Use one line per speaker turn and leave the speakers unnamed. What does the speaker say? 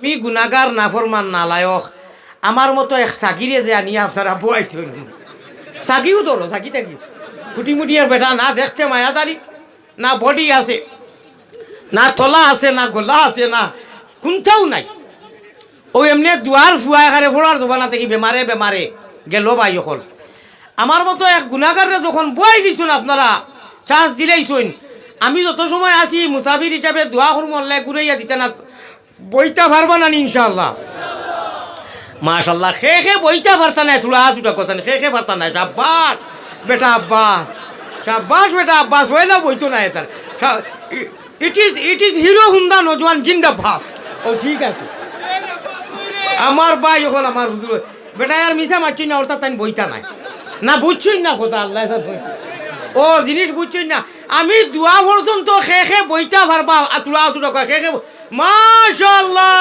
আমি গুনাহগার নাফরমান নালায়ক আমার মতো এক সাগিরে যে আনিয়ে আপনারা বয়াইছেন সাগিও ধরো সাগি থাকি ফুটি মুটিয়ে বেটা না দেখতে মায়াদারি না বডি আছে না তলা আছে না গলা আছে না কোনটাও নাই ও এমনি দুয়ার ফুয়া এখানে ফোড়ার জবানা থেকে বেমারে বেমারে গেল ভাই হল আমার মতো এক গুনাহগারে যখন বই দিছুন আপনারা চান্স দিলেইছুন আমি যত সময় আছি মুসাফির হিসাবে দোয়া করবো আল্লাহ ঘুরাইয়া দিতে না বইটা পারবা না ইনশাআল্লাহ মাশাআল্লাহ খে বইটা পারতা নাই তুলা দুটা কথা খে পারতা নাই শাবাশ বেটা আব্বাস শাবাশ বেটা আব্বাস হয় না বইতো নাই তার ইট ইজ হিরো হুন্দা নজওয়ান জিন্দাবাদ ও ঠিক আছে আমার ভাই এখন আমার হুজুর বেটা আর মিশা মারছি না ওর তাই বইটা নাই না বুঝছই না কথা আল্লাহ ও জিনিস বুঝছই না আমি দোয়া পর্যন্ত খে বইটা পারবা তুলা দুটা খে মাশাআল্লাহ